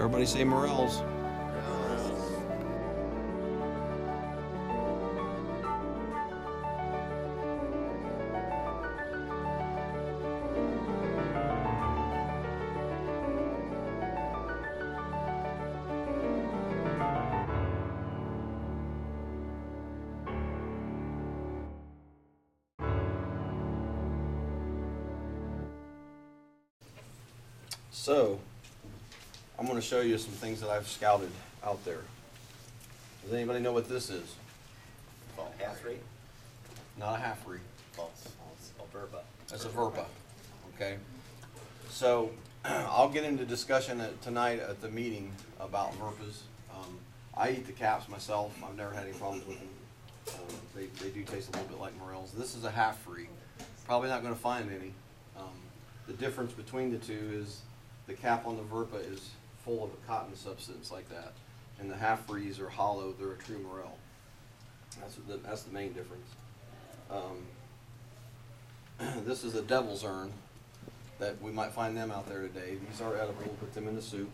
Everybody say morels. So, I'm going to show you some things that I've scouted out there. Does anybody know what this is? Half-rate? Not a half-ree. False. A verpa. That's a verpa. Okay. So, I'll get into discussion tonight at the meeting about verpas. I eat the caps myself. I've never had any problems with them. They do taste a little bit like morels. This is a half-ree. Probably not going to find any. The difference between the two is the cap on the verpa is full of a cotton substance like that, and the half-rees are hollow. They're a true morel. That's the main difference. This is a devil's urn that we might find them out there today. These are edible. We'll put them in the soup.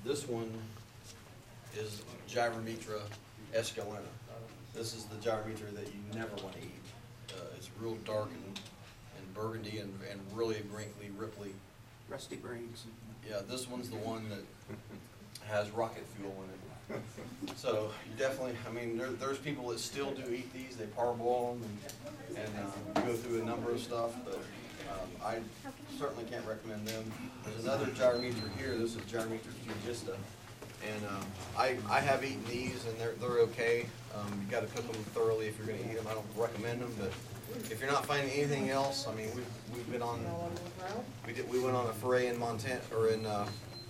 This one is Gyrometra esculenta. This is the Gyrometra that you never want to eat. It's real dark and burgundy and really wrinkly, ripply. Rusty brains. Yeah, this one's the one that has rocket fuel in it. So you definitely, I mean, there's people that still do eat these. They parboil them and go through a number of stuff, but I certainly can't recommend them. There's another Gyrometra here. This is Gyrometra fugista. And I have eaten these, and they're okay. You got to cook them thoroughly if you're going to eat them. I don't recommend them, but if you're not finding anything else, I mean, we've been on we went on a foray in Montana or in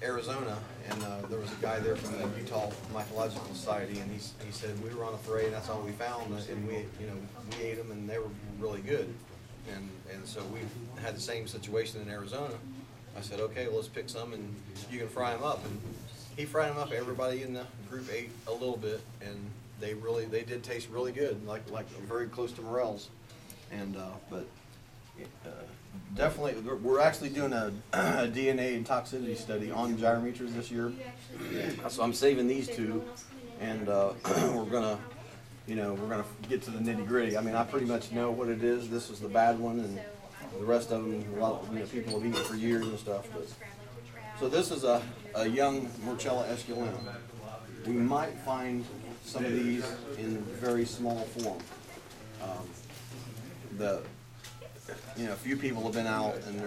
Arizona, and there was a guy there from the Utah Mycological Society, and he said we were on a foray and that's all we found, and we ate them and they were really good, and so we had the same situation in Arizona. I said, okay, well, let's pick some and you can fry them up, and he fried them up. Everybody in the group ate a little bit, and they did taste really good, like very close to morels. And but definitely, we're actually doing a DNA and toxicity study on gyrometers this year. So I'm saving these two, and we're gonna get to the nitty gritty. I mean, I pretty much know what it is. This is the bad one, and the rest of them, a lot people have eaten for years and stuff. But so this is a young Morchella esculenta. We might find some of these in very small form. A few people have been out, and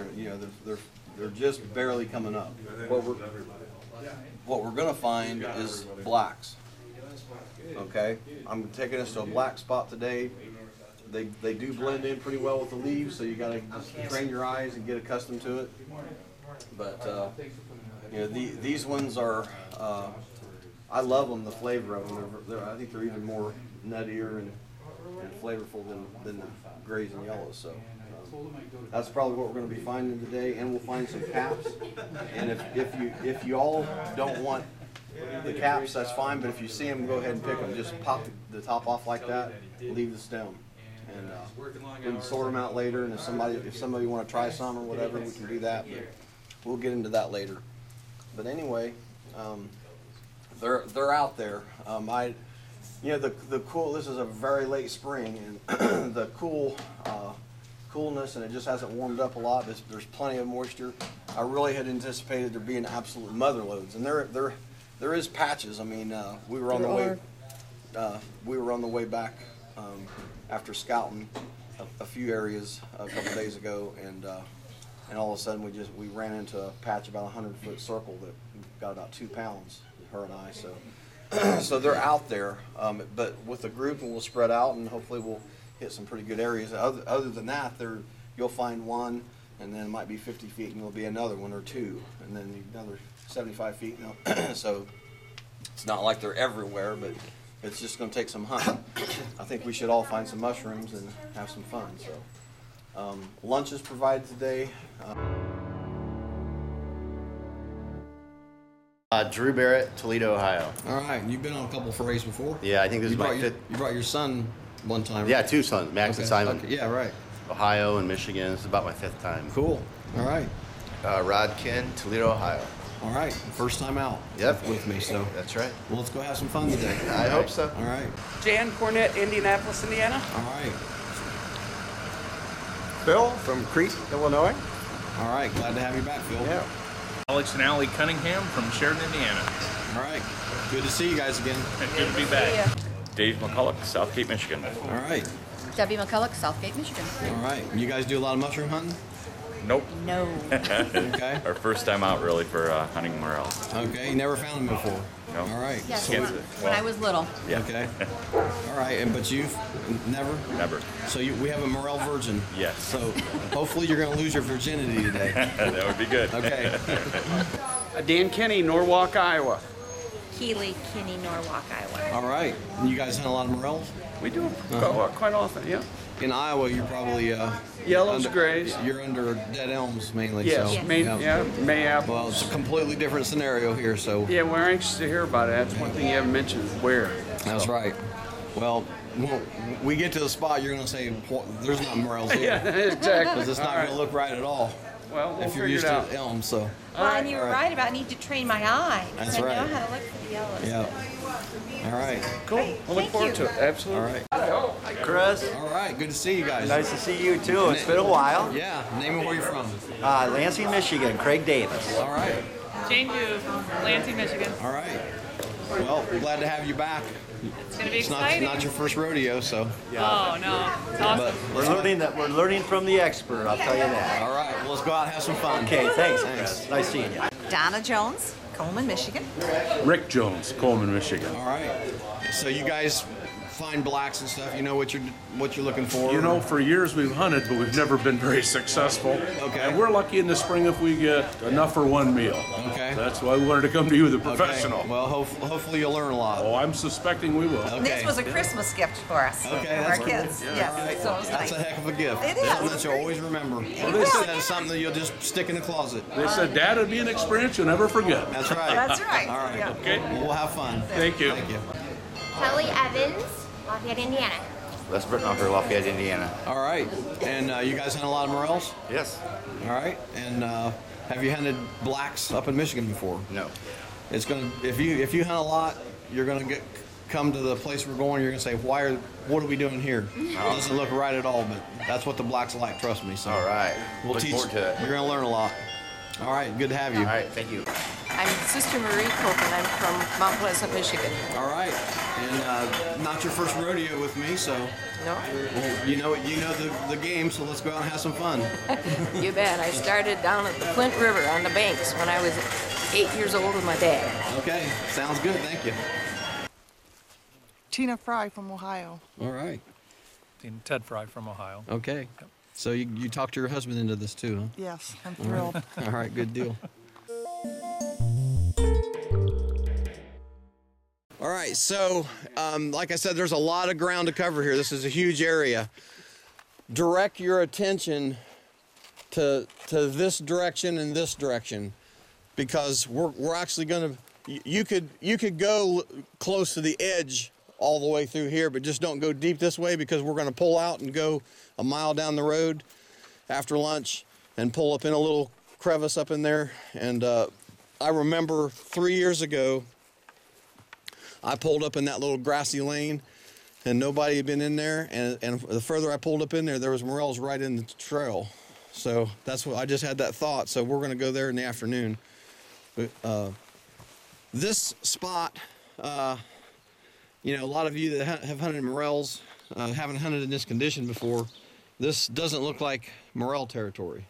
they're just barely coming up. What we're going to find is blacks. Okay, I'm taking us to a black spot today. They do blend in pretty well with the leaves, so you got to just train your eyes and get accustomed to it. But these ones are. I love them. The flavor of them. I think they're even more nuttier and flavorful than the grays and yellows. So that's probably what we're going to be finding today, and we'll find some caps. And if you all don't want the caps, that's fine. But if you see them, go ahead and pick them. Just pop the top off like that. Leave the stem, and we can sort them out later. And if somebody want to try some or whatever, we can do that. But we'll get into that later. But anyway, they're out there. The cool. This is a very late spring, and the coolness, and it just hasn't warmed up a lot. There's plenty of moisture. I really had anticipated there being absolute mother loads, and there is patches. I mean, we were on the way back after scouting a few areas a couple days ago, and all of a sudden we ran into a patch about 100-foot circle that got about 2 pounds. Her and I, so they're out there, but with a group, and we'll spread out, and hopefully we'll hit some pretty good areas. Other than that, you'll find one, and then it might be 50 feet, and there'll be another one or two, and then another 75 feet. So it's not like they're everywhere, but it's just going to take some hunting. I think we should all find some mushrooms and have some fun. So lunch is provided today. Drew Barrett, Toledo, Ohio. All right, you've been on a couple forays before. Yeah, I think this is my fifth. You brought your son one time. Yeah, right? 2 sons, Max and Simon. Okay. Yeah, right. Ohio and Michigan. This is about my 5th time. Cool. All right. Rodkin, Toledo, Ohio. All right. First time out. Yep. With me, so. That's right. Well, let's go have some fun today. I hope so. All right. Jan Cornett, Indianapolis, Indiana. All right. Phil from Crete, Illinois. All right. Glad to have you back, Phil. Yeah. Alex and Allie Cunningham from Sheridan, Indiana. All right. Good to see you guys again. And good to be back. Dave McCulloch, Southgate, Michigan. All right. Debbie McCulloch, Southgate, Michigan. All right. You guys do a lot of mushroom hunting? Nope. No. Okay. Our first time out really for hunting morels. Okay. You never found them before? No. All right. Yes, So- when I was little. Yeah. Okay. All right. And but you've never? Never. So we have a Morel virgin. Yes. So hopefully you're going to lose your virginity today. That would be good. Okay. Dan Kenny, Norwalk, Iowa. Keeley, Kinney, Norwalk, Iowa. All right. You guys hunt a lot of morels? We do quite often, yeah. In Iowa, you're probably Yellows, grays. You're under dead elms mainly. Yes, So, Mayapple. Well, it's a completely different scenario here. So Yeah, we're anxious to hear about it. That's one thing you haven't mentioned, where. that's right. Well, when we get to the spot, you're going to say there's not morels here Yeah, exactly. because it's not going to look right at all Well, we'll if you're figure used it out. to elms. So Well, and you were All right. right about need to train my eye. That's I right. know how to look for the yellows. yeah. All right. Cool. We'll look Thank forward you. to it. Absolutely. All right. Hi, Chris. All right. Good to see you guys. Nice to see you too. It's been a while. Yeah. Name and where you're from. Lansing, Michigan. Craig Davis. All right. Jane Duve, Lansing, Michigan. All right. Well, we're glad to have you back. It's going to be It's exciting. not your first rodeo, so. Oh, no. It's awesome. But We're learning from the expert. I'll tell you that. all right. Well, let's go out and have some fun. Okay. Thanks. Thanks. Nice seeing you. Donna Jones, Coleman, Michigan. Rick Jones, Coleman, Michigan. All right. So you guys find blacks and stuff. You know what you're looking for. You know, for years we've hunted, but we've never been very successful. Okay. And we're lucky in the spring if we get enough for one meal. Okay. That's why we wanted to come to you, the Okay. professional. Well, hopefully you'll learn a lot. Oh, I'm suspecting we will. Okay. This was a Christmas gift for us. Okay, For that's our cool. kids. Yes. All right. So it was That's nice. a heck of a gift. It is. Something that you'll always remember. That's something that you'll just stick in the closet. They said Dad would be an experience you'll never forget. That's right. That's right. All right. Yeah. Okay. Well, we'll have fun. Thank you. Thank you. Kelly Evans, Lafayette, Indiana. Les Brittenhofer, Lafayette, Indiana. All right. And you guys hunt a lot of morels? Yes. All right. And have you hunted blacks up in Michigan before? No. It's gonna if you hunt a lot, you're gonna come to the place we're going. You're gonna say, what are we doing here? It doesn't look right at all, but that's what the blacks like. Trust me. So All right. we'll Look teach. forward to it. You're gonna learn a lot. All right. Good to have you. All right. Thank you. I'm Sister Marie Copeland. I'm from Mount Pleasant, Michigan. All right. And not your first rodeo with me, so No? well, you know the game. So let's go out and have some fun. You bet. I started down at the Flint River on the banks when I was 8 years old with my dad. Okay. Sounds good. Thank you. Tina Fry from Ohio. All right. Ted Fry from Ohio. Okay. So you talked your husband into this too, Yes, I'm huh? All right. All right. Good deal. All right, so like I said, there's a lot of ground to cover here. This is a huge area. Direct your attention to this direction and this direction, because we're actually going to. You could go close to the edge all the way through here, but just don't go deep this way, because we're going to pull out and go a mile down the road after lunch and pull up in a little crevice up in there. And I remember 3 years ago, I pulled up in that little grassy lane and nobody had been in there. And the further I pulled up in there, there was morels right in the trail. So that's what I just had that thought. So we're going to go there in the afternoon. But, this spot, you know, a lot of you that have hunted morels haven't hunted in this condition before. This doesn't look like morel territory.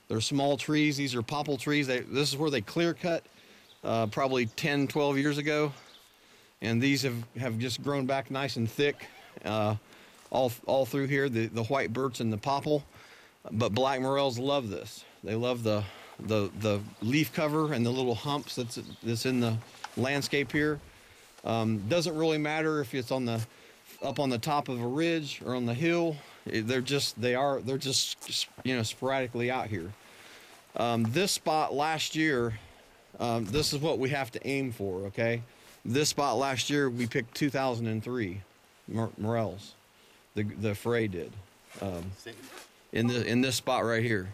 They're small trees. These are popple trees. This is where they clear cut probably 10, 12 years ago. And these have just grown back nice and thick all through here, the white birch and the popple. But black morels love this. They love the leaf cover and the little humps that's in the landscape here. Doesn't really matter if it's up on the top of a ridge or on the hill. They're just you know, sporadically out here. This spot last year, this is what we have to aim for, okay? This spot last year, we picked 2003 morels. The Foray did in this spot right here.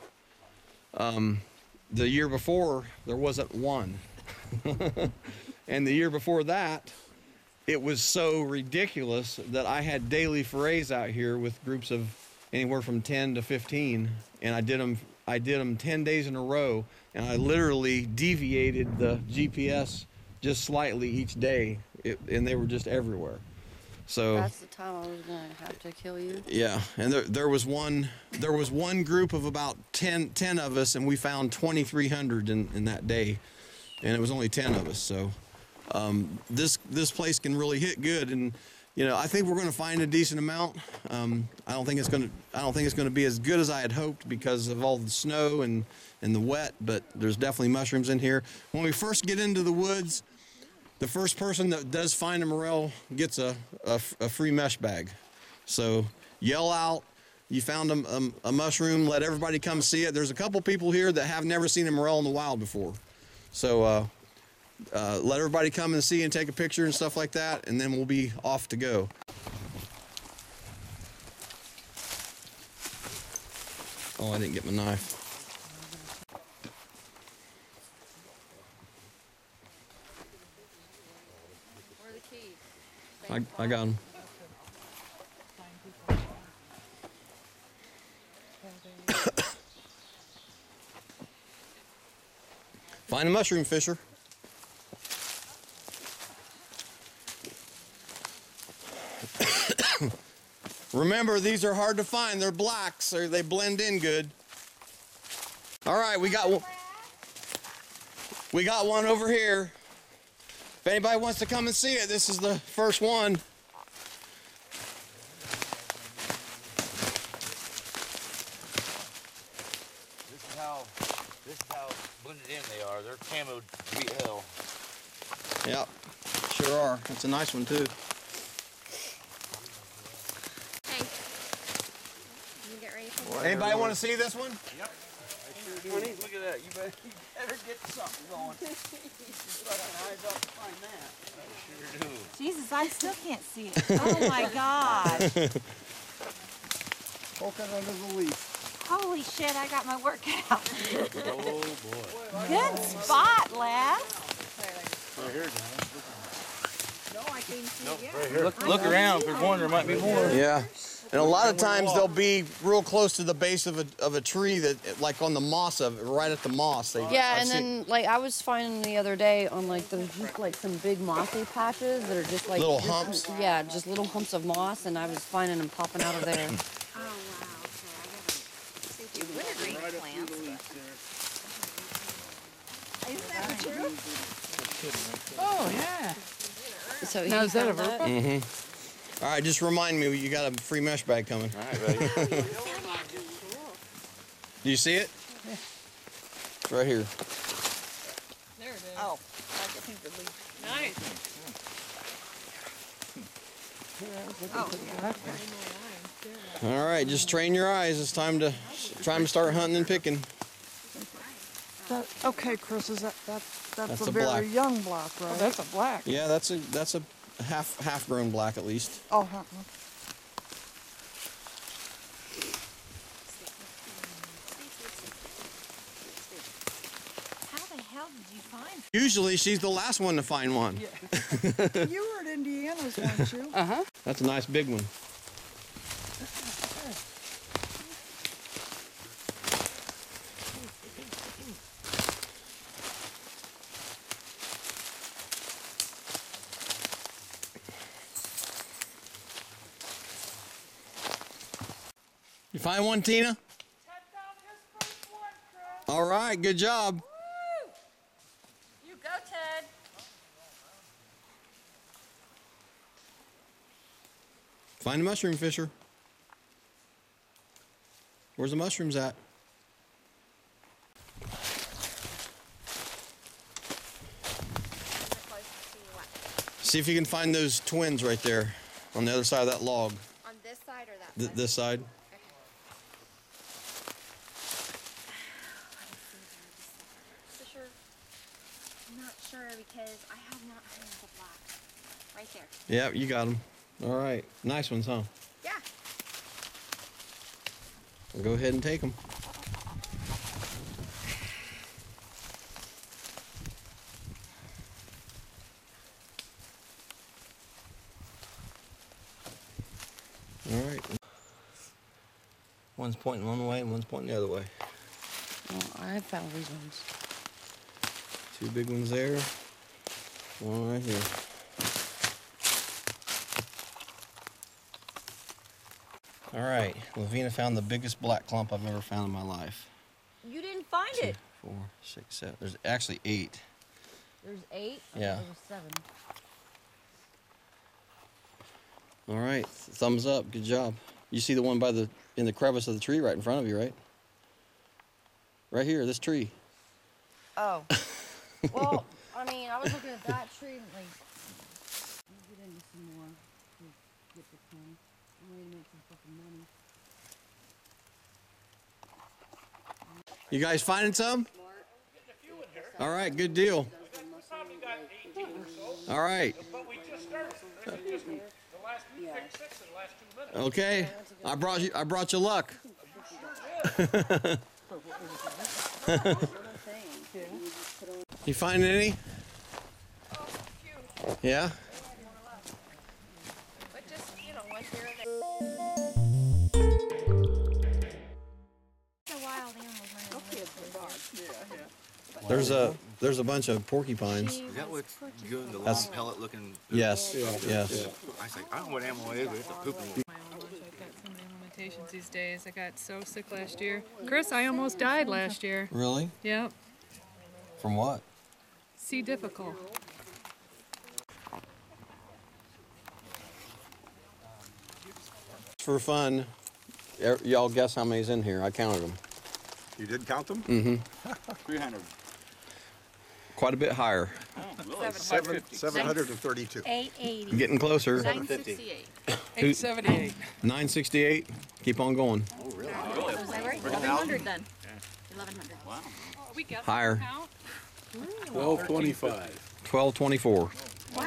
The year before, there wasn't one. And the year before that, it was so ridiculous that I had daily forays out here with groups of anywhere from 10 to 15, and I did them 10 days in a row, and I literally deviated the GPS just slightly each day, and they were just everywhere. So that's the time I was gonna have to kill you. yeah, and there was one group of about 10 of us, and we found 2,300 in that day, and it was only 10 of us. So this place can really hit good, and you know, I think we're going to find a decent amount. I don't think it's going to be as good as I had hoped because of all the snow and the wet, but there's definitely mushrooms in here. When we first get into the woods, the first person that does find a morel gets a free mesh bag. So yell out, you found a mushroom, let everybody come see it. There's a couple people here that have never seen a morel in the wild before. So let everybody come and see and take a picture and stuff like that, and then we'll be off to go. Oh, I didn't get my knife. Where are the keys? I got them. Find a mushroom fisher. Remember, these are hard to find. They're black, so they blend in good. All right, we got one over here. If anybody wants to come and see it, this is the first one. This is how blended in they are. They're camoed to beat hell. Yep, sure are. It's a nice one too. Hey, you get ready for Anybody want to see this one? Yep. I sure do. Honey, look at that. You better get something going. Fucking eyes up to find that. I sure do. Jesus, I still can't see it. Oh my God. Poke it under the leaf. Holy shit, I got my work cut out. Oh boy. Good spot, lad. Right here, John. No, I can't see Nope, it yet. right here. Look around. There's one. There might be more. Yeah. And a lot of times they'll be real close to the base of a tree that, like on the moss of it, right at the moss. Yeah, and then like I was finding the other day on like there's just like some big mossy patches that are just like little humps. Yeah, just little humps of moss, and I was finding them popping out of there. Oh, wow. Okay, I gotta see if you would read plants. Isn't that true? Oh, yeah. So now, is that a verb? Mm-hmm. All right, just remind me, you got a free mesh bag coming. All right, buddy. Do you see it? Yeah. It's right here. There it is. Oh, I think the leaf. Nice. Oh, All right, just train your eyes. It's time to start hunting and picking. okay, Chris, is that's a very black. young black, right? Oh, that's a black. Yeah, that's a half grown black at least. Oh, huh. How the hell did you find? Usually she's the last one to find one. Yeah. You were at Indiana's, weren't you? Uh-huh. That's a nice big one. You find one, Tina? All right, good job. Woo! You go, Ted. Find a mushroom fisher. Where's the mushrooms at? See if you can find those twins right there on the other side of that log. On this side or that side? This side. Fisher, I'm not sure because I have not found the black. Right there. Yeah, you got them. All right. Nice ones, huh? Yeah. Well, go ahead and take them. One's pointing one way and one's pointing the other way. Well, I found these ones. Two big ones there. One right here. All right, Lavina found the biggest black clump I've ever found in my life. You didn't find 2, it. 4, 6, 7. There's actually 8. There's 8? Yeah. There was 7. All right, thumbs up. Good job. You see the one in the crevice of the tree right in front of you, right? Right here, this tree. Oh. Well, I mean, I was looking at that tree and like, let me get into some more to get the pin. I'm ready to make some fucking money. You guys finding some? All right, good deal. All right. Okay, I brought you luck. You finding any? Yeah. But just, you know, once they're in There's a bunch of porcupines. Is that what you the long That's- pellet looking? Yes, yes. I was like, I don't know what animal it is, but it's a pooping. I've got so many limitations these days. I got so sick last year. Chris, I almost died last year. Really? Yep. From what? C difficult. For fun, y'all guess how many's in here? I counted them. You did count them? Mm-hmm. 300. Quite a bit higher. Oh, really? 732. 880. Getting closer. 968. 878. 968. Keep on going. Oh, really? Was I right? 1100 then. 1100. Wow. We got Higher. count. 1225. 1224. Wow. All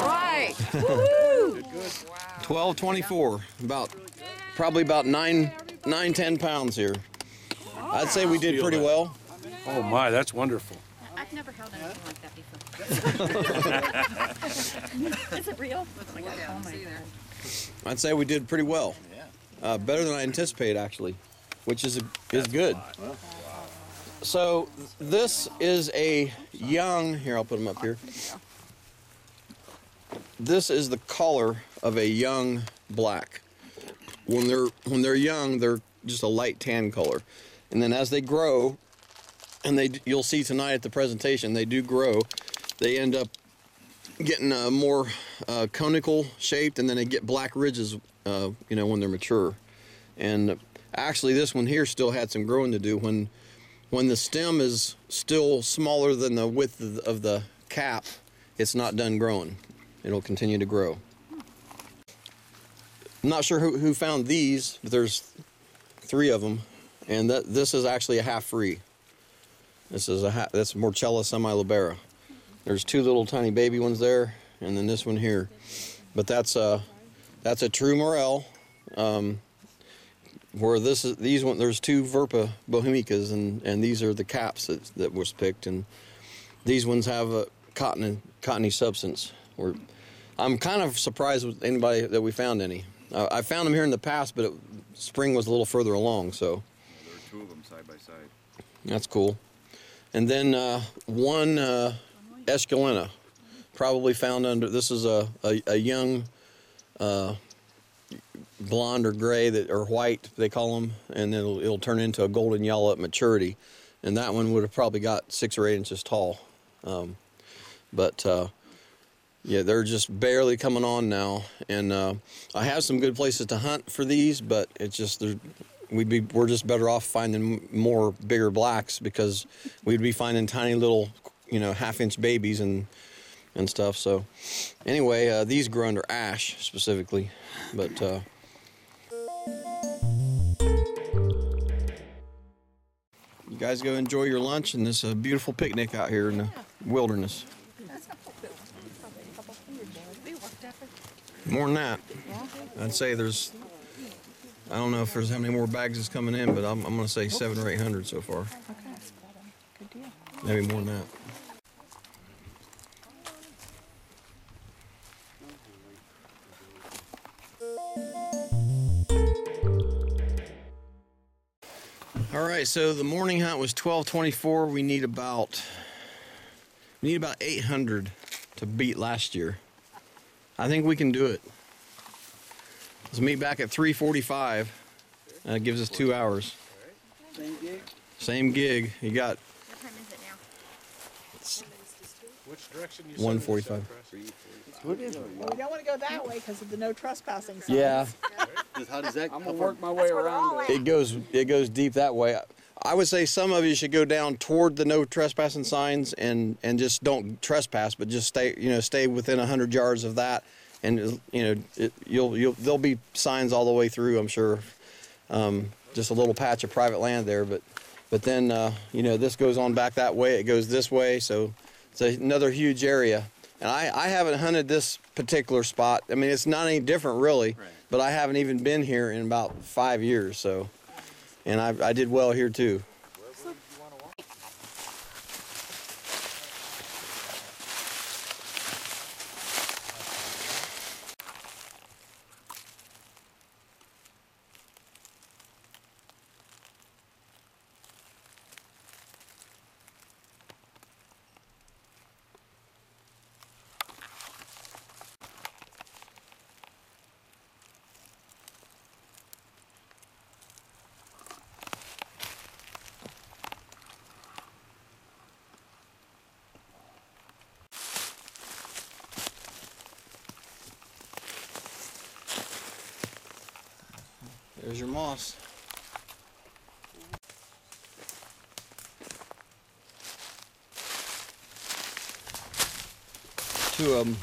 right. Good, good. 1224. Probably about 10 pounds here. I'd say we did pretty well. Oh my, that's wonderful. I've never held anything like that before. Is it real? I'd say we did pretty well. Better than I anticipated, actually, which is good. So this is a young. Here, I'll put them up here. This is the color of a young black. When they're young, they're just a light tan color, and then as they grow, and you'll see tonight at the presentation, they do grow. They end up getting more conical shaped, and then they get black ridges, you know, when they're mature. And actually, this one here still had some growing to do. When the stem is still smaller than the width of the cap, it's not done growing. It'll continue to grow. I'm not sure who found these, but there's 3 of them, and this is actually a half free. That's Morchella semilibera. There's 2 little tiny baby ones there, and then this one here. But that's a true Morel. Where there's 2 Verpa bohemicas, and these are the caps that was picked, and these ones have a cottony substance. I'm kind of surprised with anybody that we found any. I found them here in the past, but spring was a little further along, so. There are 2 of them side by side. That's cool. And then one Esculenta, probably found under. This is a young blonde or gray or white they call them, and then it'll turn into a golden yellow at maturity, and that one would have probably got 6 or 8 inches tall. Yeah, they're just barely coming on now, and I have some good places to hunt for these, but it's just we're just better off finding more bigger blacks, because we'd be finding tiny little, you know, half-inch babies and stuff. So anyway, these grow under ash specifically, but you guys go enjoy your lunch and this beautiful picnic out here in the wilderness. More than that. I'd say there's, I don't know if there's how many more bags is coming in, but I'm going to say 700 or 800 so far. Okay. Good deal. Maybe more than that. All right, so the morning hunt was 1224. We need about 800 to beat last year. I think we can do it. Let's meet back at 3:45. That gives us 2 hours. Same gig? Same gig. You got What time is it now? Which direction you 1:45. Well, we don't want to go that way because of the no trespassing signs. Yeah. How does that? I'm gonna work my way around it. It goes deep that way. I would say some of you should go down toward the no trespassing signs and just don't trespass, but just stay within 100 yards of that, and there'll be signs all the way through, I'm sure. Just a little patch of private land there, but then this goes on back that way. It goes this way, so it's another huge area. And I haven't hunted this particular spot. I mean, it's not any different really, but I haven't even been here in about 5 years. So, and I did well here too. There's your moss. Two of them.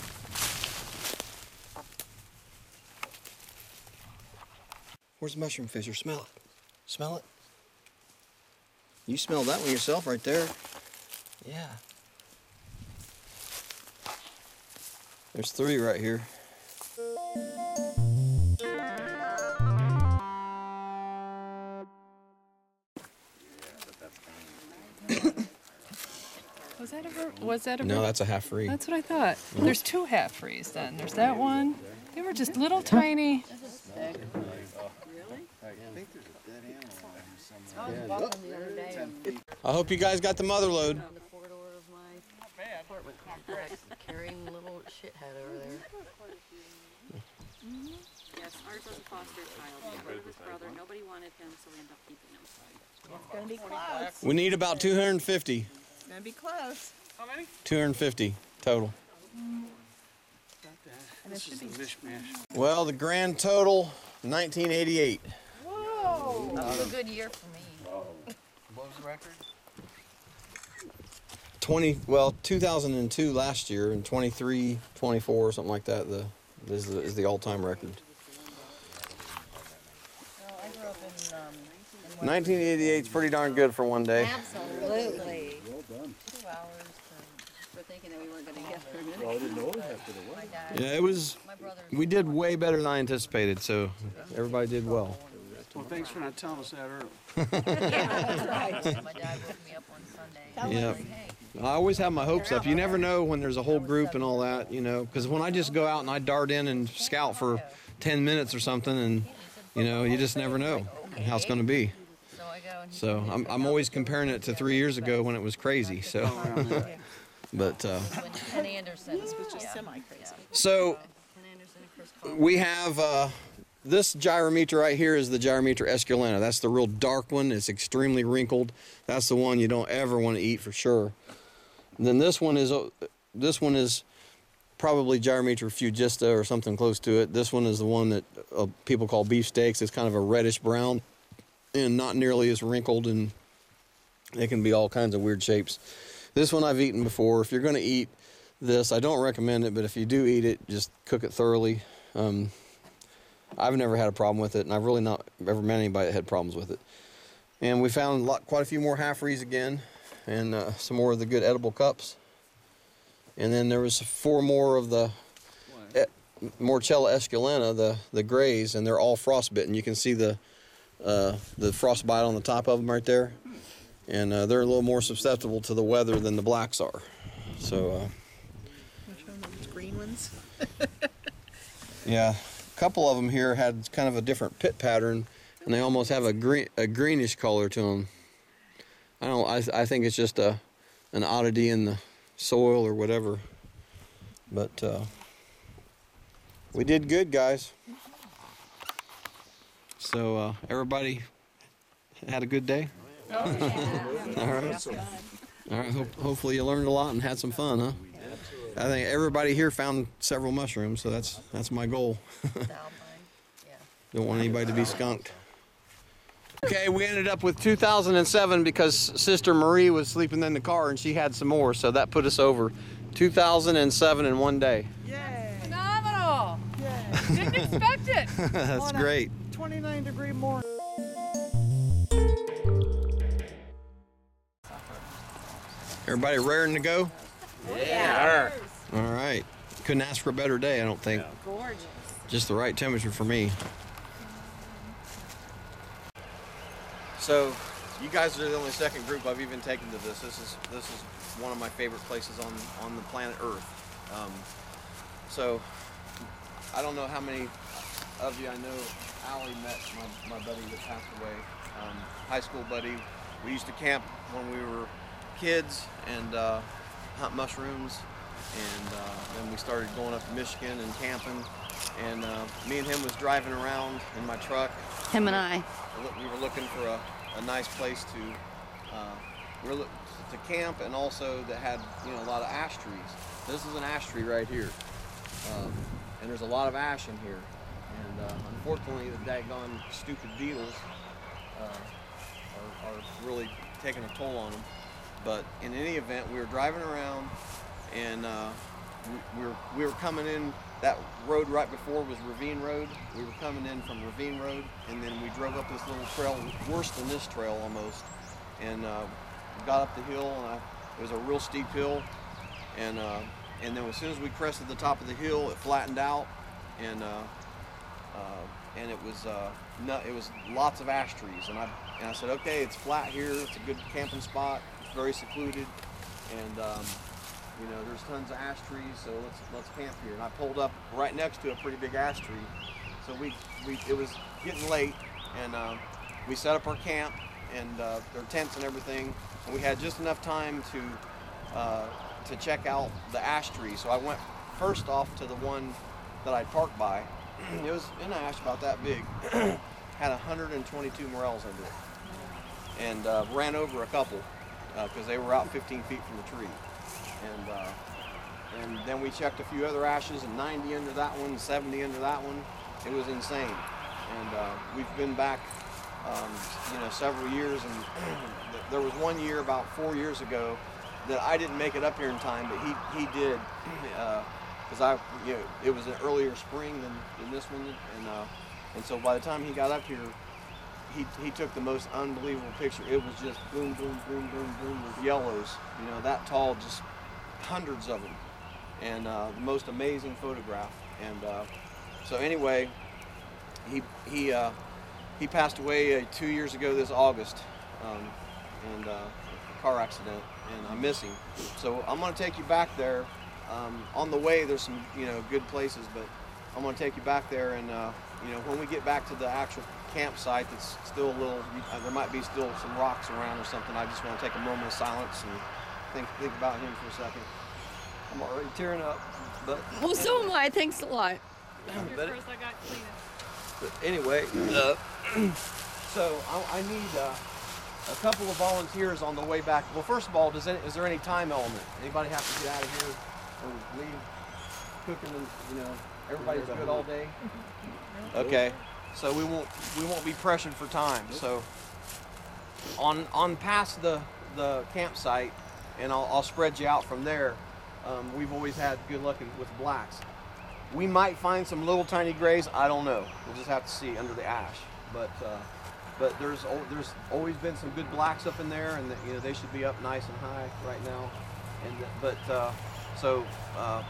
Where's the mushroom fisher? Smell it. Smell it. You smell that one yourself right there. Yeah. There's 3 right here. Was that a No, that's a half free. That's what I thought. There's 2 half frees then. There's that one. They were just little tiny. I hope you guys got the mother load. The corridor of my apartment complex, carrying little shithead over there. Yes, ours was a foster child. We got rid of his brother. Nobody wanted him, so we ended up keeping him. It's going to be close. We need about 250. It's going to be close. How many? 250 total. And it should be mishmash. Well, the grand total, 1988. Whoa! That was a good year for me. What was the record? 2002 last year, and 23, 24, something like that. Is the all-time record. Well, I grew up in 1988 is pretty darn good for one day. Absolutely. Well done. 2 hours for thinking that we weren't going to get through. Well, I didn't know it after the My wedding. dad, Yeah, it was. my brother. We did way better than I anticipated, so everybody did well. Well, thanks for not telling us that early. That's right. My dad woke me up one Sunday. Yeah. Like, hey, I always have my hopes up. You never know when there's a whole group and all that, because when I just go out and I dart in and scout for 10 minutes or something, and you just never know how it's going to be. so I go and he So I'm always comparing it to 3 years ago when it was crazy. So, but when Ken Anderson. This was just semi-crazy. so Ken Anderson and Chris Collins. we have this gyrometer right here is the gyrometer esculenta. That's the real dark one. It's extremely wrinkled. That's the one you don't ever want to eat for sure. And then this one is probably gyrometer fugista or something close to it. This one is the one that people call beefsteaks. It's kind of a reddish brown and not nearly as wrinkled, and it can be all kinds of weird shapes. This one I've eaten before. If you're going to eat this, I don't recommend it, but if you do eat it, just cook it thoroughly. I've never had a problem with it, and I've really not ever met anybody that had problems with it. And we found quite a few more half-rees again, and some more of the good edible cups. And then there was 4 more of the Morchella esculenta, the grays, and they're all frostbitten. You can see the frostbite on the top of them right there. And they're a little more susceptible to the weather than the blacks are. So, Which one of those green ones? yeah, a couple of them here had kind of a different pit pattern, and they almost have a greenish color to them. I think it's just an oddity in the soil or whatever. But we did good, guys. So everybody had a good day? Oh, yeah. All right. All right. Hopefully you learned a lot and had some fun, huh? I think everybody here found several mushrooms, so that's my goal. Don't want anybody to be skunked. Okay, we ended up with 2007 because Sister Marie was sleeping in the car and she had some more, so that put us over 2007 in one day. Phenomenal! Didn't expect it. That's great. 29-degree morning. Everybody raring to go? Yeah. All right. Couldn't ask for a better day, I don't think. Gorgeous. Just the right temperature for me. So, you guys are the only second group I've even taken to this. This is one of my favorite places on the planet Earth. So, I don't know how many of you I know. Allie met my buddy that passed away, high school buddy. We used to camp when we were kids and hunt mushrooms, and then we started going up to Michigan and camping. And me and him was driving around in my truck. Him and I. We were looking for a nice place to camp, and also that had a lot of ash trees. This is an ash tree right here, and there's a lot of ash in here. And unfortunately, the daggone stupid beetles are really taking a toll on them. But in any event, we were driving around, and we were coming in. That road right before was Ravine Road. We were coming in from Ravine Road, and then we drove up this little trail, worse than this trail almost, and got up the hill, and it was a real steep hill, and then as soon as we crested the top of the hill, it flattened out, and it was lots of ash trees, and I said, okay, it's flat here, it's a good camping spot, it's very secluded, and there's tons of ash trees, so let's camp here. And I pulled up right next to a pretty big ash tree. So it was getting late, and we set up our camp and their tents and everything. And we had just enough time to check out the ash tree. So I went first off to the one that I parked by. It was an ash about that big. Had 122 morels under it, and ran over a couple because they were out 15 feet from the tree. And then we checked a few other ashes, and 90 under that one, 70 under that one. It was insane. And we've been back, several years. And there was one year about 4 years ago that I didn't make it up here in time, but he did, because it was an earlier spring than this one, and so by the time he got up here, he took the most unbelievable picture. It was just boom, boom, boom, boom, boom with yellows, that tall, just hundreds of them, and the most amazing photograph. And so anyway, he passed away 2 years ago this August, and a car accident, and I miss him. So I'm going to take you back there. On the way, there's some good places, but I'm going to take you back there, and when we get back to the actual campsite, that's still a little, there might be still some rocks around or something. I just want to take a moment of silence and think about him for a second. I'm already tearing up, but well, so am I. Thanks a lot. But anyway, so I need a couple of volunteers on the way back. Well, first of all, is there any time element? Anybody have to get out of here or leave cooking? And everybody's good all day. Okay, so we won't be pressured for time. So on past the campsite, and I'll spread you out from there. We've always had good luck with blacks. We might find some little tiny grays. I don't know. We'll just have to see under the ash. But there's always been some good blacks up in there, and they should be up nice and high right now.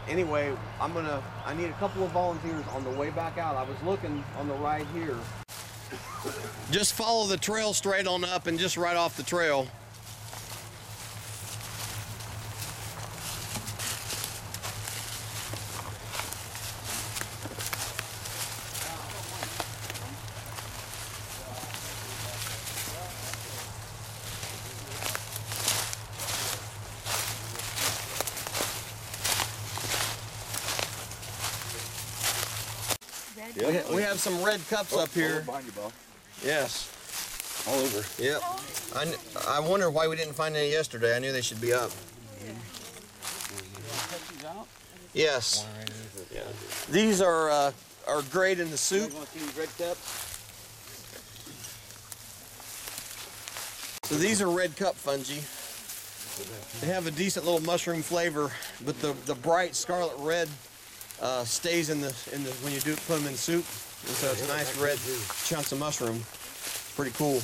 Anyway, I need a couple of volunteers on the way back out. I was looking on the right here. Just follow the trail straight on up, and just right off the trail. We have some red cups up here. Behind you, Bo. Yes. All over. Yep. I wonder why we didn't find any yesterday. I knew they should be up. Yes. Yeah. These are great in the soup. Want to see these red cups? So these are red cup fungi. They have a decent little mushroom flavor, but the bright scarlet red stays in the when you put them in soup, and so it's nice red chunks of mushroom. It's pretty cool.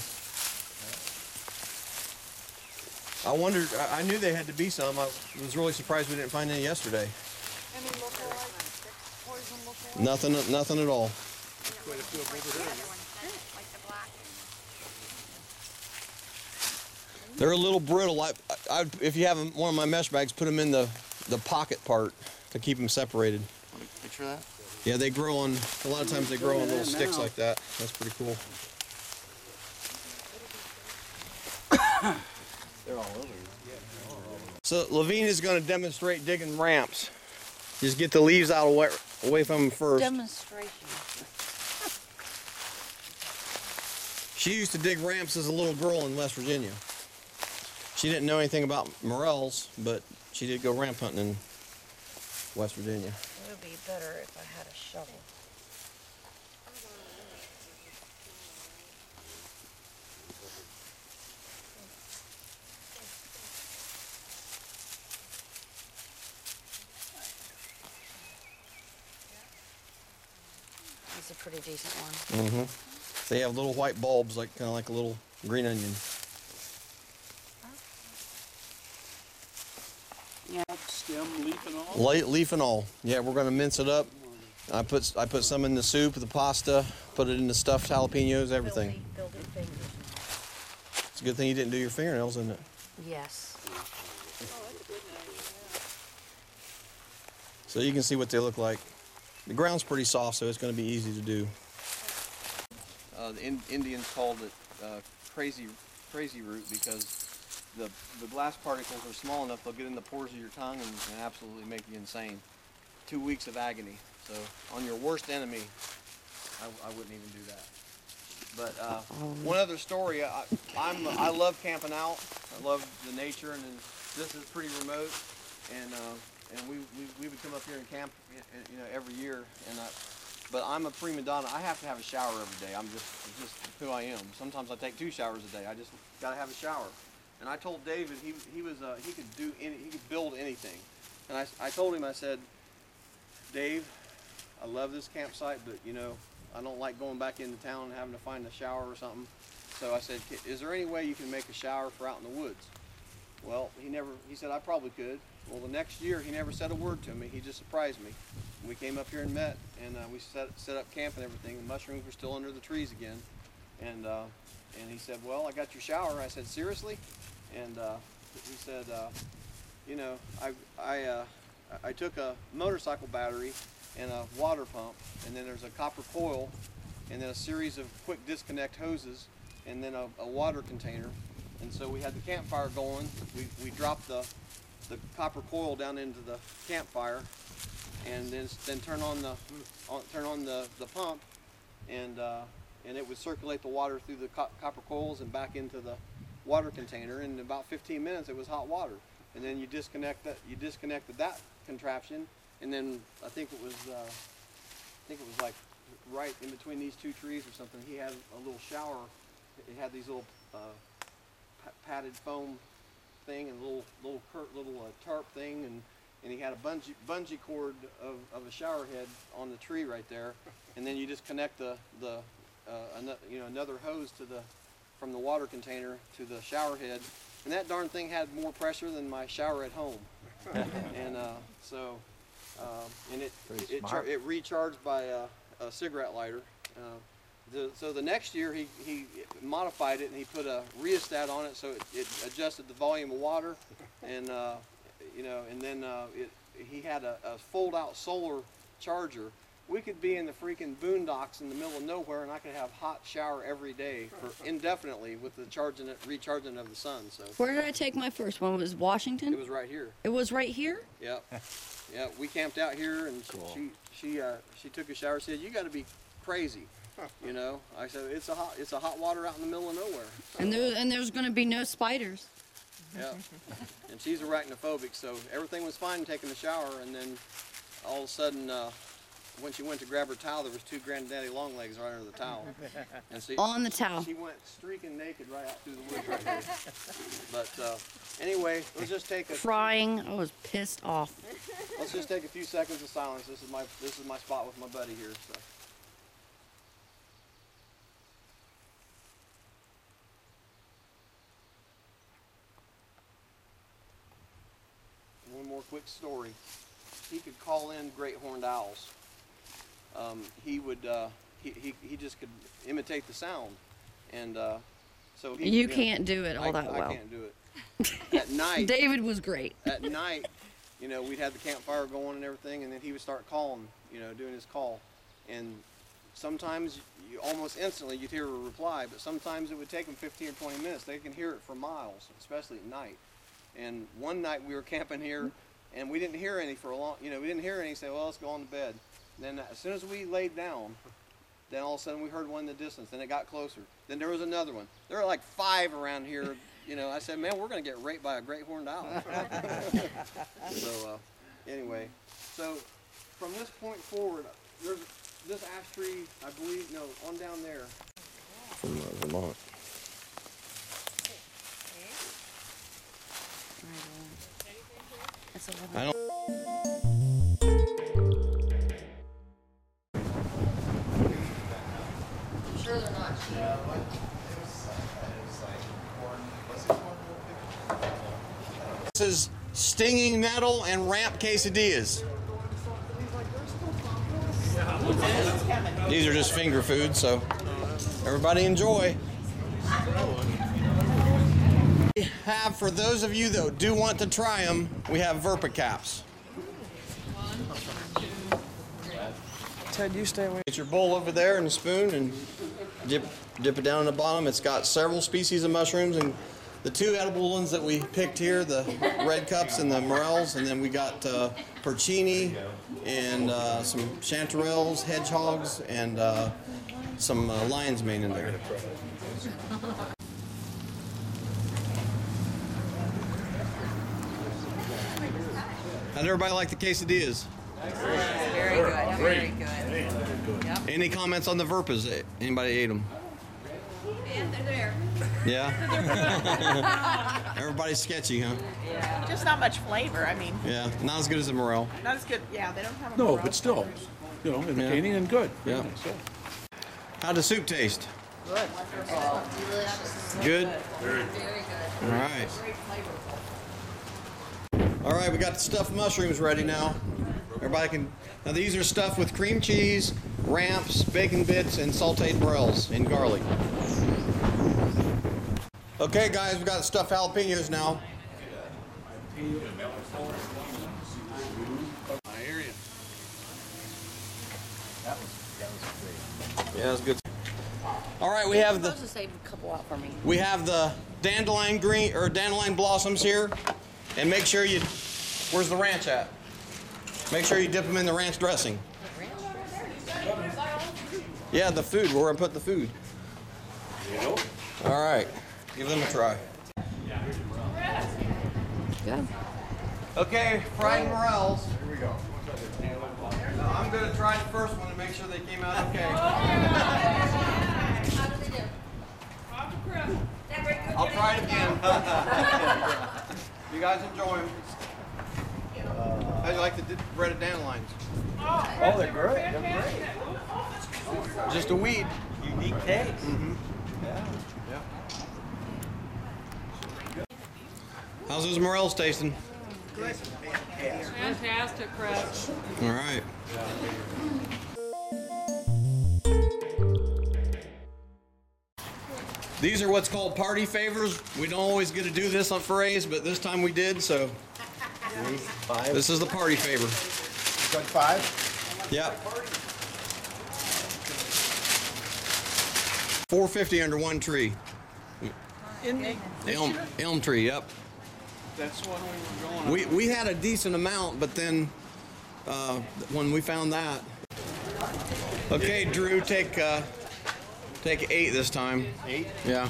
I knew they had to be some. I was really surprised we didn't find any yesterday. Any poison Nothing at all. They're a little brittle. If you have one of my mesh bags, put them in the pocket part to keep them separated. Picture that? Yeah, they grow on, a lot of times they grow on little sticks like that. That's pretty cool. They're all over. So Levine is going to demonstrate digging ramps. Just get the leaves out away from them first. Demonstration. She used to dig ramps as a little girl in West Virginia. She didn't know anything about morels, but she did go ramp hunting in West Virginia. It would be better if I had a shovel. It's a pretty decent one. Mm-hmm. They have little white bulbs, kind of like a little green onion. Yeah, stem, leaf and all? Leaf and all. Yeah, we're going to mince it up. I put some in the soup, the pasta, put it in the stuffed jalapenos, everything. Filthy fingers. It's a good thing you didn't do your fingernails, isn't it? Yes. So you can see what they look like. The ground's pretty soft, so it's going to be easy to do. The Indians called it crazy root because the glass particles are small enough they'll get in the pores of your tongue and absolutely make you insane. 2 weeks of agony. So on your worst enemy, I wouldn't even do that. But one other story, I love camping out. I love the nature, and this is pretty remote, and we would come up here and camp, every year. But I'm a prima donna. I have to have a shower every day. It's just who I am. Sometimes I take 2 showers a day. I just gotta have a shower. And I told David he could build anything. And I told him, I said, Dave, I love this campsite, but I don't like going back into town and having to find a shower or something. So I said, is there any way you can make a shower for out in the woods? Well, he said I probably could. Well, the next year he never said a word to me. He just surprised me. We came up here and met, and we set up camp and everything. The mushrooms were still under the trees again. And he said, well, I got your shower. I said, seriously? And he said, I took a motorcycle battery and a water pump, and then there's a copper coil, and then a series of quick disconnect hoses, and then a water container. And so we had the campfire going. We dropped the copper coil down into the campfire, and then turn on the pump, and it would circulate the water through the copper coils and back into the water container. And in about 15 minutes, it was hot water. And then you disconnected that contraption, and then I think it was like right in between these 2 trees or something. He had a little shower. It had these little padded foam thing and little tarp thing, and he had a bungee cord of a shower head on the tree right there, and then you just connect another hose from the water container to the shower head, and that darn thing had more pressure than my shower at home. And it recharged by a cigarette lighter. So the next year he modified it, and he put a rheostat on it, so it adjusted the volume of water, and then he had a fold-out solar charger. We could be in the freaking boondocks in the middle of nowhere, and I could have hot shower every day for indefinitely with the recharging of the sun. So Where did I take my first one? Was Washington? it was right here. It was right here? Yeah, yeah. We camped out here, and she took a shower. Said, "You got to be crazy. You know, I said it's a hot water out in the middle of nowhere. So, And there's gonna be no spiders. yeah, and she's arachnophobic, so everything was fine taking the shower, and then all of a sudden, when she went to grab her towel, there was 2 granddaddy long legs right under the towel. And so On the towel. She went streaking naked right out through the woods right there. But anyway, let's just take a Crying, I was pissed off. let's just take a few seconds of silence. This is my spot with my buddy here. So. One more quick story. He could call in great horned owls. He would he just could imitate the sound, and so he, You can't do it all that well. I can't do it. At night, David was great. At night, you know, we'd have the campfire going and everything, and then he would start calling, you know, doing his call, and sometimes you almost instantly you'd hear a reply, but sometimes it would take them 15 or 20 minutes. They can hear it for miles, especially at night. And one night we were camping here, and we didn't hear any for a long, you know, we didn't hear any. Say, well, let's go on to bed. And then as soon as we laid down, then all of a sudden we heard one in the distance. Then it got closer. Then there was another one. There were like 5 around here. You know, I said, man, we're going to get raped by a great horned owl. So anyway, so from this point forward, there's this ash tree, I believe, no, on down there. From Vermont. I don't. Sure they're not cheap. This is stinging nettle and ramp quesadillas. These are just finger food, so everybody enjoy. We have, for those of you that do want to try them, we have Verpa caps. Ted, you stay away. Get your bowl over there and a spoon and dip it down in the bottom. It's got several species of mushrooms, and the 2 edible ones that we picked here, the red cups and the morels, and then we got porcini and some chanterelles, hedgehogs, and some lion's mane in there. How'd everybody like the quesadillas? Very good, very good. Yep. Any comments on the Verpas? Anybody ate them? Yeah, they're there. Yeah? Everybody's sketchy, huh? Yeah. Just not much flavor. I mean, Yeah, not as good as the Morel. not as good. Yeah, they don't have a No, Morel but still, flavor. you know, entertaining and good. Yeah. Very nice, yeah. How'd the soup taste? Good. Good? Very good. All right. All right, we got the stuffed mushrooms ready now. Everybody can, now these are stuffed with cream cheese, ramps, bacon bits, and sauteed morels and garlic. Okay guys, we got stuffed jalapenos now. I hear you. That was great. Yeah, that's good. All right, we have You're the supposed to save a couple out for me. we have the dandelion green or dandelion blossoms here, and make sure you. Where's the ranch at? Make sure you dip them in the ranch dressing. Yeah, the food. We're gonna put the food. All right, give them a try. Good. Okay, fried morels. Here we go. Now, I'm gonna try the first one to make sure they came out okay. How do they do? I'll try it again. You guys enjoy them. How do you like the breaded dandelions? Oh, they're great. They're great. Just a weed. Unique taste. Mm-hmm. Yeah. Yeah. How's those morels tasting? Fantastic, Chris. All right. These are what's called party favors. We don't always get to do this on forays, but this time we did, so this is the party favor. Good 5? Yep. $4.50 under one tree. Elm tree, yep. That's the one we were going on. We had a decent amount, but then when we found that. Okay, Drew, take 8 this time. 8? Yeah.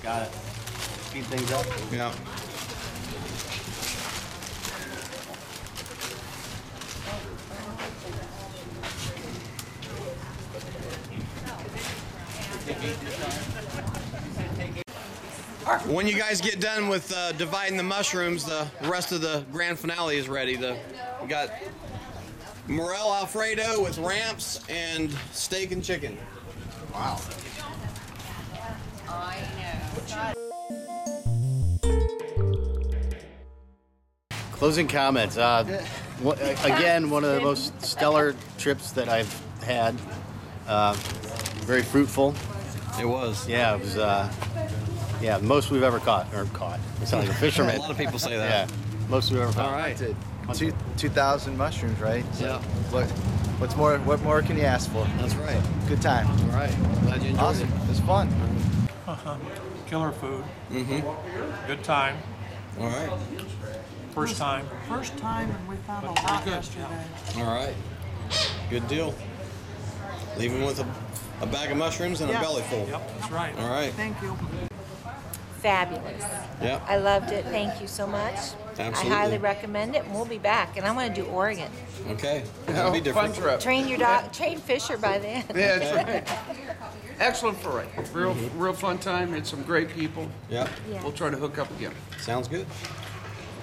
Got it. Speed things up. Yeah. When you guys get done with dividing the mushrooms, the rest of the grand finale is ready. We got Morel Alfredo with ramps and steak and chicken. Wow. I Closing comments. Again, one of the most stellar trips that I've had. Very fruitful. It was. Yeah, it was. Yeah, most we've ever caught. I sound like a fisherman. A lot of people say that. Yeah, most we've ever caught. All right. 2,000 mushrooms, right? So Yeah. What more can you ask for? That's right. Good time. All right. Glad you enjoyed Awesome. It was fun. Killer food. Mm-hmm. Good time. All right. First time. First time, and we found a lot yesterday. All right. Good deal. Leaving with a bag of mushrooms and a belly full. Yep, that's right. All right. Thank you. Fabulous. Yep. I loved it. Thank you so much. Absolutely. I highly recommend it, and we'll be back. And I want to do Oregon. Okay. That'll be different. Fun trip. Train your dog. Train Fisher by then. Yeah, that's right. Excellent foray. Real fun time. Had some great people. Yep. Yeah. We'll try to hook up again. Sounds good.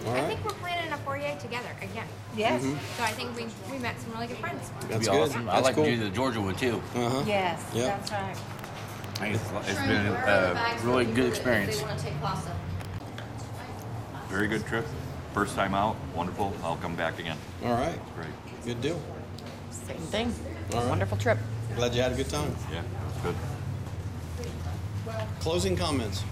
All I right. think we're planning a foray together again. Yes. So I think we met some really good friends. That's Be good. awesome. That's I'd like cool. to do the Georgia one too. Uh-huh. Yes. Yep. That's right. I think it's been a really good experience. Very good trip. First time out. Wonderful. I'll come back again. All right. Great. Good deal. Same thing. All right. Wonderful trip. Glad you had a good time. Yeah, it's good. Closing comments.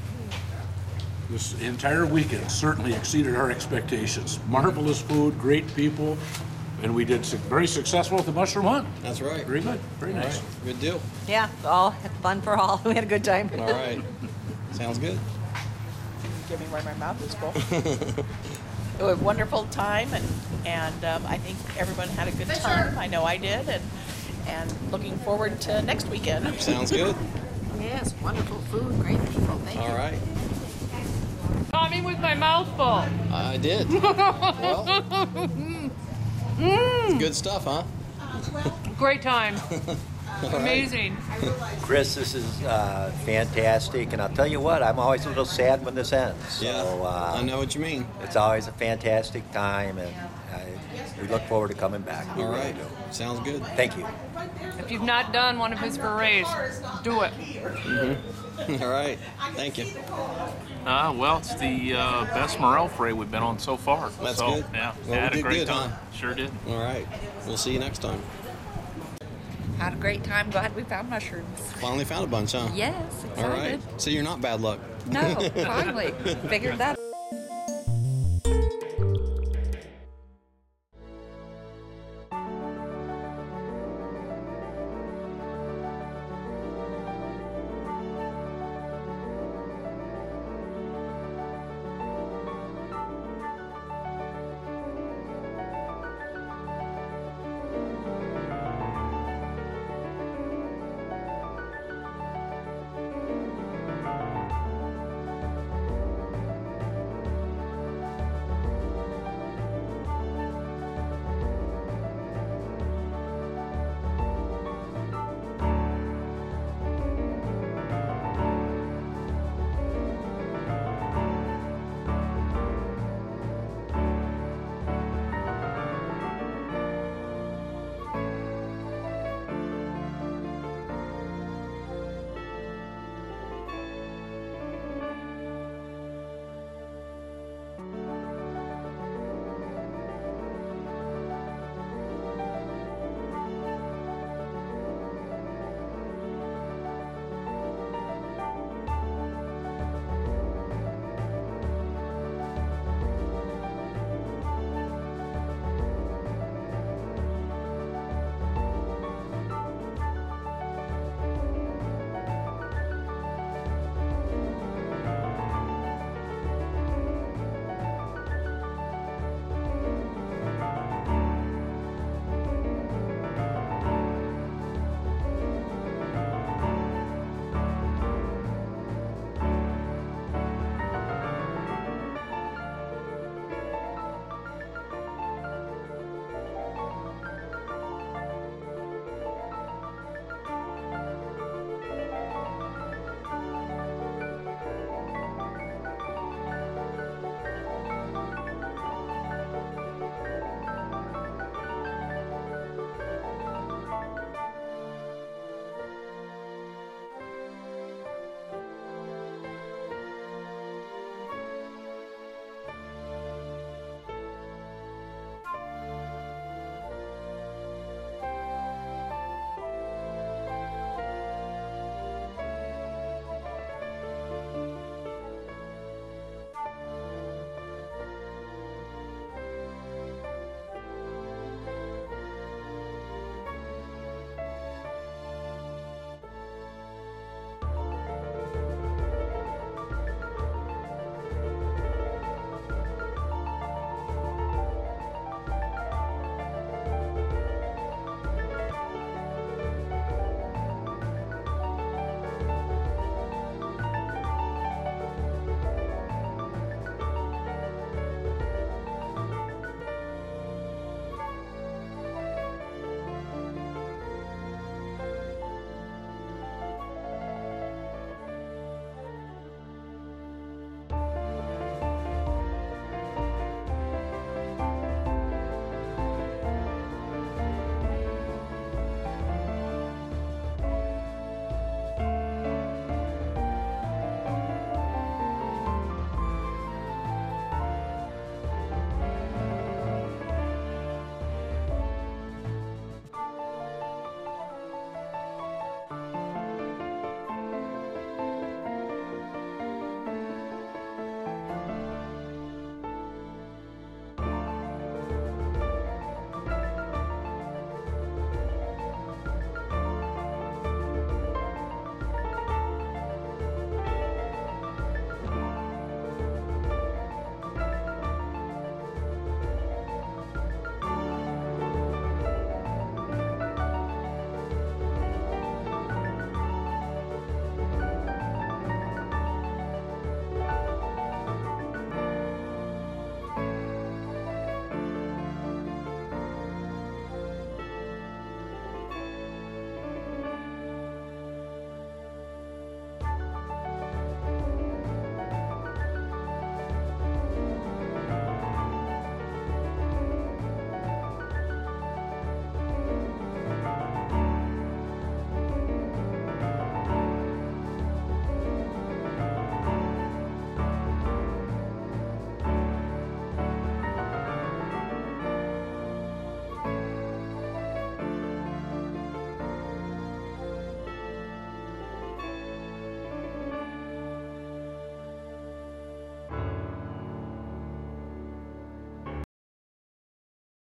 This entire weekend certainly exceeded our expectations. Marvelous food, great people, and we did very successful with the mushroom hunt. That's right. Very good. Very All nice. right. Good deal. Yeah, all fun for all. We had a good time. All right. Sounds good. Give me where my mouth is full. It was a wonderful time, and I think everyone had a good time. I know I did, and looking forward to next weekend. Sounds good. Yes, wonderful food, great people. Thank you. All right. Caught me with my mouth full. I did. Well, it's good stuff, huh? Great time. All right. Amazing. Chris, this is fantastic, and I'll tell you what, I'm always a little sad when this ends. Yeah. So, I know what you mean. it's always a fantastic time, and we look forward to coming back. We All really right. do. Sounds good. Thank you. If you've not done one of his forays, do it. All right. Thank you. Well, it's the best morel foray we've been on so far. That's so, good. Yeah, Well, we had a did great good, time. huh? Sure did. All right. We'll see you next time. Had a great time. Glad we found mushrooms. Finally found a bunch, huh? Yes, All right. excited. So you're not bad luck. No, finally figured that.